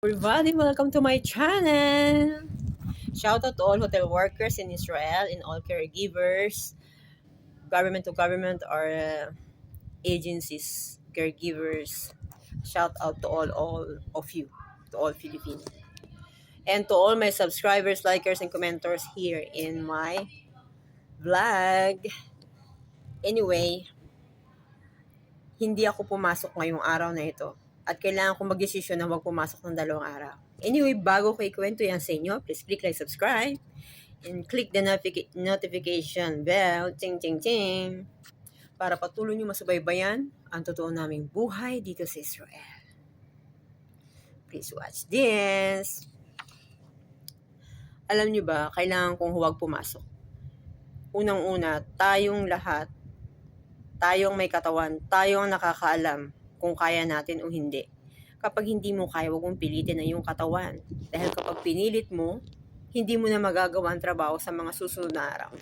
Everybody, welcome to my channel. Shout out to all hotel workers in Israel and all caregivers, government to government or agencies, caregivers. Shout out to all of you, to all Filipinos, and to all my subscribers, likers, and commenters here in my vlog. Anyway, hindi ako pumasok ngayong araw na ito at kailangan ko mag-desisyon na huwag pumasok ng 2 araw. Anyway, bago ko ikwento yan sa inyo, please click like, subscribe, and click the notification bell, ting ting ting, para patuloy nyo masubaybayan ang totoo naming buhay dito sa Israel. Please watch this. Alam nyo ba, kailangan kong huwag pumasok. Unang-una, tayong lahat, tayong may katawan, tayong nakakaalam kung kaya natin o hindi. Kapag hindi mo kaya, huwag mong pilitin na yung katawan. Dahil kapag pinilit mo, hindi mo na magagawa ang trabaho sa mga susunod na araw.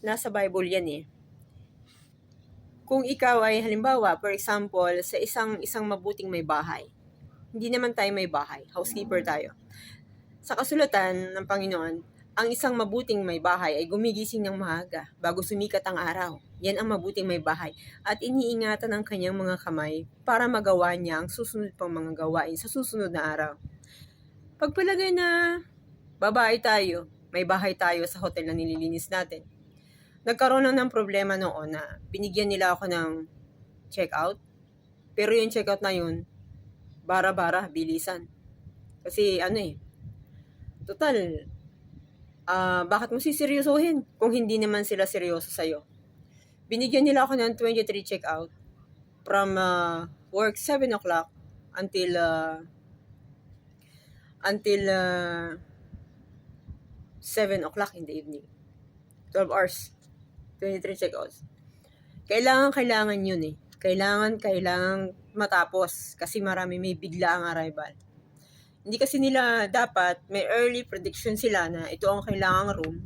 Nasa Bible yan eh. Kung ikaw ay halimbawa, for example, sa isang mabuting may bahay. Hindi naman tayo may bahay, housekeeper tayo. Sa kasulatan ng Panginoon, ang isang mabuting may bahay ay gumigising ng maaga bago sumikat ang araw. Yan ang mabuting may bahay. At iniingatan ang kanyang mga kamay para magawa niya ang susunod pang mga gawain sa susunod na araw. Pagpalagay na babae tayo, may bahay tayo sa hotel na nililinis natin. Nagkaroon lang ng problema noon na binigyan nila ako ng check-out. Pero yung check-out na yun, bara-bara, bilisan. Kasi total, bakit mo siseryosohin kung hindi naman sila seryoso sa'yo? Binigyan nila ako ng 23 check-out from work 7 o'clock until 7 o'clock in the evening. 12 hours. 23 check-outs. Kailangan yun eh. Kailangan matapos kasi marami may bigla ang arrival. Hindi kasi nila dapat may early prediction sila na ito ang kailangang room.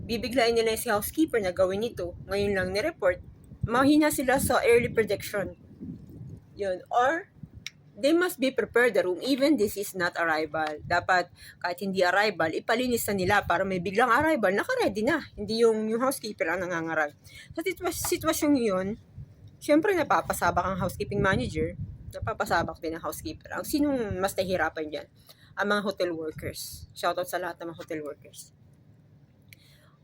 Bibiglain nila si housekeeper na gawin ito. Ngayon lang ni-report. Mahina sila sa early prediction. Yun. Or, they must be prepared the room even this is not arrival. Dapat, kahit hindi arrival, ipalinis na nila para may biglang arrival, naka-ready na. Hindi yung housekeeper ang nangangaral. Sa sitwasyong yun, syempre napapasabak ang housekeeping manager, napapasabak din ang housekeeper. Ang sinong mas nahihirapan dyan? Ang mga hotel workers. Shoutout sa lahat ng mga hotel workers.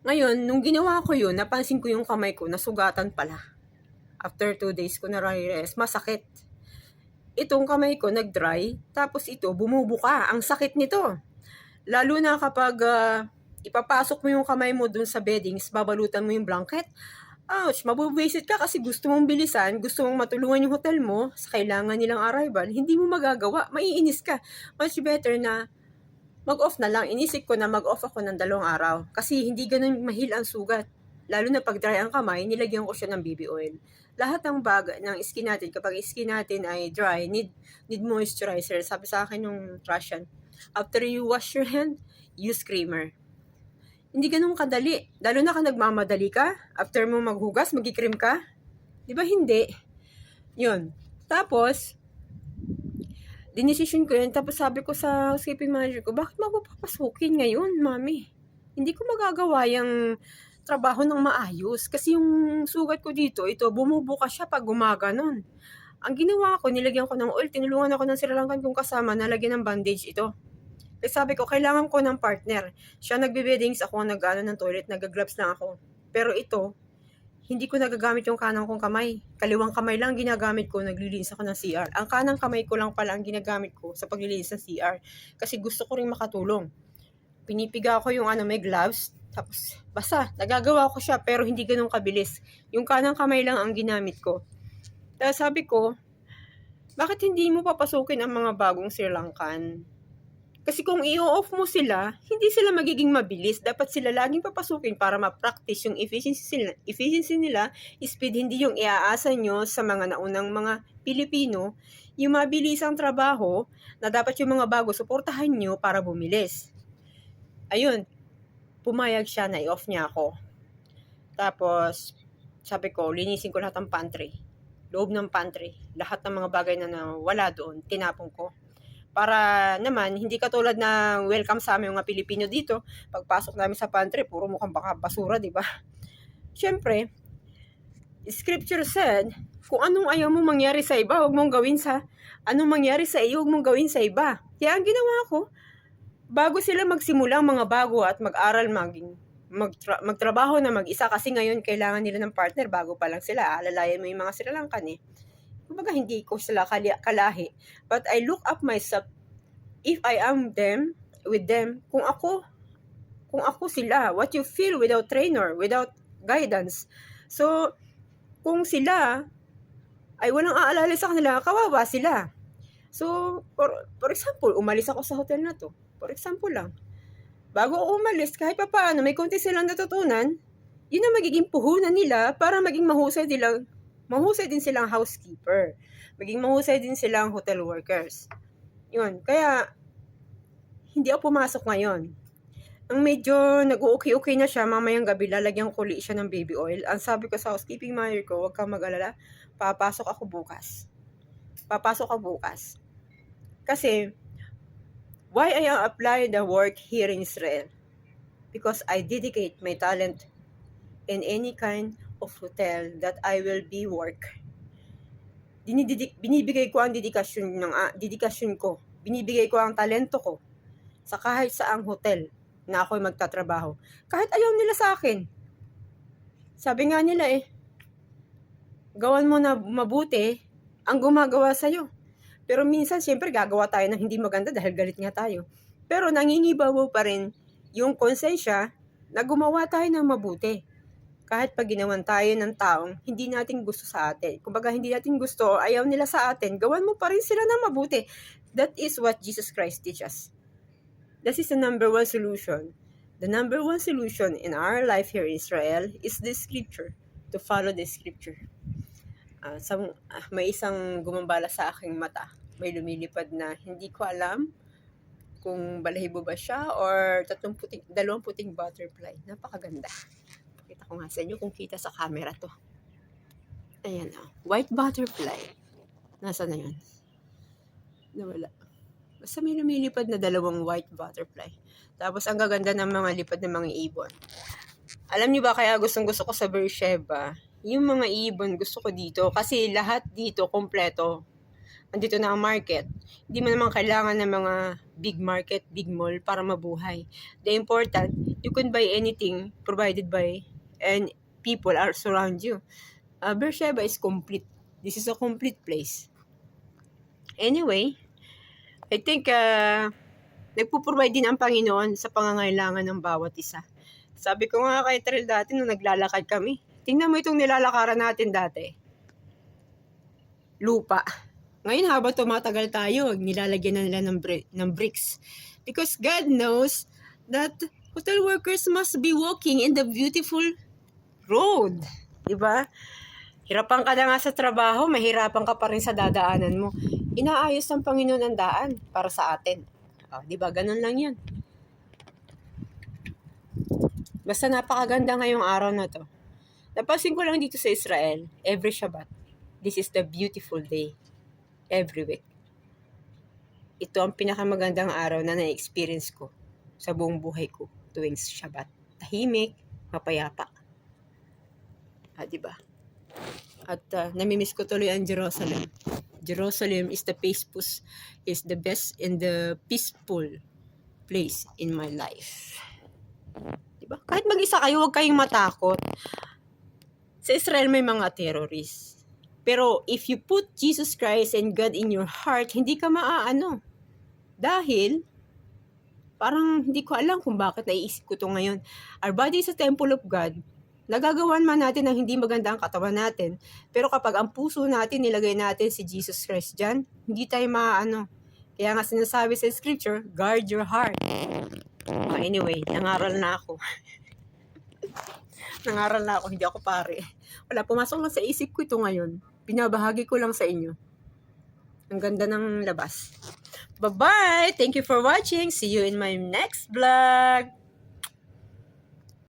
Ngayon, nung ginawa ko yun, napansin ko yung kamay ko, nasugatan pala. After 2 days ko na-rest, masakit. Itong kamay ko nag-dry, tapos ito bumubuka. Ang sakit nito. Lalo na kapag ipapasok mo yung kamay mo dun sa beddings, babalutan mo yung blanket. Ouch, mabubuwisit ka kasi gusto mong bilisan, gusto mong matulungan yung hotel mo sa kailangan nilang arrival, hindi mo magagawa, maiinis ka. Much better na mag-off na lang. Inisip ko na mag-off ako ng 2 araw kasi hindi ganun mahil ang sugat. Lalo na pag dry ang kamay, nilagyan ko siya ng baby oil. Lahat ng ng skin natin, kapag skin natin ay dry, need moisturizer. Sabi sa akin nung Russian, after you wash your hand, use creamer. Hindi ganun kadali. Lalo na ka nagmamadali ka, after mo maghugas, mag-cream ka. Di ba hindi? Yun. Tapos, dinesisyon ko yun. Tapos sabi ko sa housekeeping manager ko, bakit magpapasukin ngayon, mami? Hindi ko magagawa yung trabaho ng maayos. Kasi yung sugat ko dito, ito, bumubuka siya pag gumaganon. Ang ginawa ko, nilagyan ko ng oil, tinulungan ako ng Sri Lankan kong kasama, nalagyan ng bandage ito. Kasi sabi ko, kailangan ko ng partner. Siya nagbe-beddings, ako ang nag-ano ng toilet, nag-gloves lang ako. Pero ito, hindi ko nagagamit yung kanang kong kamay. Kaliwang kamay lang ginagamit ko, naglilinis ako ng CR. Ang kanang kamay ko lang pala ang ginagamit ko sa paglilinis ng CR. Kasi gusto ko rin makatulong. Pinipiga ko yung may gloves, tapos basta, nagagawa ko siya pero hindi ganun kabilis. Yung kanang kamay lang ang ginamit ko. Tapos sabi ko, bakit hindi mo papasukin ang mga bagong Sri Lankan? Kasi kung i-off mo sila, hindi sila magiging mabilis. Dapat sila laging papasukin para ma-practice yung efficiency nila. Speed, hindi yung iaasa nyo sa mga naunang mga Pilipino. Yung mabilis ang trabaho na dapat yung mga bago suportahan nyo para bumilis. Ayun, pumayag siya na i-off niya ako. Tapos, sabi ko, linisin ko lahat ng pantry. Loob ng pantry. Lahat ng mga bagay na wala doon, tinapon ko. Para naman, hindi katulad na welcome sa amin mga Pilipino dito, pagpasok namin sa pantry, puro mukhang baka basura, di ba? Siyempre, Scripture said, kung anong ayaw mong mangyari sa iba, huwag mong gawin sa, anong mangyari sa iyo, huwag mong gawin sa iba. Kaya ang ginawa ko, bago sila magsimula mga bago at mag-aral, magtrabaho na mag-isa, kasi ngayon kailangan nila ng partner bago pa lang sila. Alalayan mo yung mga Sri Lankan eh. Kumbaga hindi ko sila kalahi. But I look up myself, if I am them, with them, kung ako sila, what you feel without trainer, without guidance. So, kung sila ay walang aalala sa kanila, kawawa sila. So, for example, umalis ako sa hotel na to. For example lang. Bago ako umalis, kahit pa paano, may konti silang natutunan, yun ang magiging puhunan nila para maging mahusay din silang housekeeper. Maging mahusay din silang hotel workers. Yun. Kaya, hindi ako pumasok ngayon. Ang medyo nag-okay na siya, mamayang gabi, lalagyan ko ulit siya ng baby oil. Ang sabi ko sa housekeeping manager ko, huwag kang mag-alala, papasok ako bukas. Kasi, why I apply the work here in Israel? Because I dedicate my talent in any kind of hotel that I will be work. Binibigay ko ang dedikasyon ko. Binibigay ko ang talento ko sa kahit saang hotel na ako'y magtatrabaho. Kahit ayaw nila sa akin. Sabi nga nila gawan mo na mabuti ang gumagawa sa'yo. Pero minsan, siyempre, gagawa tayo ng hindi maganda dahil galit nga tayo. Pero nangingibabaw pa rin yung konsensya na gumawa tayo ng mabuti. Kahit pag ginawan tayo ng taong hindi natin gusto sa atin. Kumbaga, hindi natin gusto, ayaw nila sa atin, gawan mo pa rin sila ng mabuti. That is what Jesus Christ teaches. That is the number one solution. The number one solution in our life here in Israel is the scripture. To follow the scripture. May isang gumambala sa aking mata. May lumilipad na hindi ko alam kung balahibo ba siya or 20 puting butterfly. Napakaganda. Pakita ko nga sa inyo kung kita sa camera to. Ayan white butterfly. Nasaan na yun? Nawala. Basta may lumilipad na 2 white butterfly. Tapos ang gaganda ng mga lipad ng mga ibon. Alam niyo ba kaya gustong-gusto ko sa Beersheba? Yung mga ibon gusto ko dito kasi lahat dito kompleto. Andito na ang market. Hindi mo naman kailangan ng mga big market, big mall para mabuhay. The important, you can buy anything provided by and people are surround you. Beersheba is complete. This is a complete place. Anyway, I think nagpo-provide din ang Panginoon sa pangangailangan ng bawat isa. Sabi ko nga kay Trell dati nung naglalakad kami, tingnan mo itong nilalakaran natin dati. Lupa. Ngayon habang tumatagal tayo, nilalagyan na nila ng bricks. Because God knows that hotel workers must be walking in the beautiful road. Diba? Hirapan ka na nga sa trabaho, mahirapan ka pa rin sa dadaanan mo. Inaayos ng Panginoon ang daan para sa atin. Diba? Ganun lang yun. Basta napakaganda ngayong araw na to. Napansin ko lang dito sa Israel, every Shabbat, this is the beautiful day. Every week. Ito ang pinakamagandang araw na na-experience ko sa buong buhay ko tuwing Shabbat. Tahimik, mapayapa. Diba? At namimiss ko tuloy ang Jerusalem. Jerusalem is the best and the peaceful place in my life. Diba? Kahit mag-isa kayo, huwag kayong matakot. Sa Israel may mga terrorists. Pero if you put Jesus Christ and God in your heart, hindi ka maaano. Dahil, parang hindi ko alam kung bakit naiisip ko to ngayon. Our body is a temple of God. Nagagawan man natin ng hindi maganda ang katawan natin. Pero kapag ang puso natin, nilagay natin si Jesus Christ dyan, hindi tayo maaano. Kaya nga sinasabi sa scripture, guard your heart. Anyway, nangaral na ako. Hindi ako pare. Wala, pumasok lang sa isip ko ito ngayon. Binabahagi ko lang sa inyo. Ang ganda ng labas. Bye-bye! Thank you for watching. See you in my next vlog.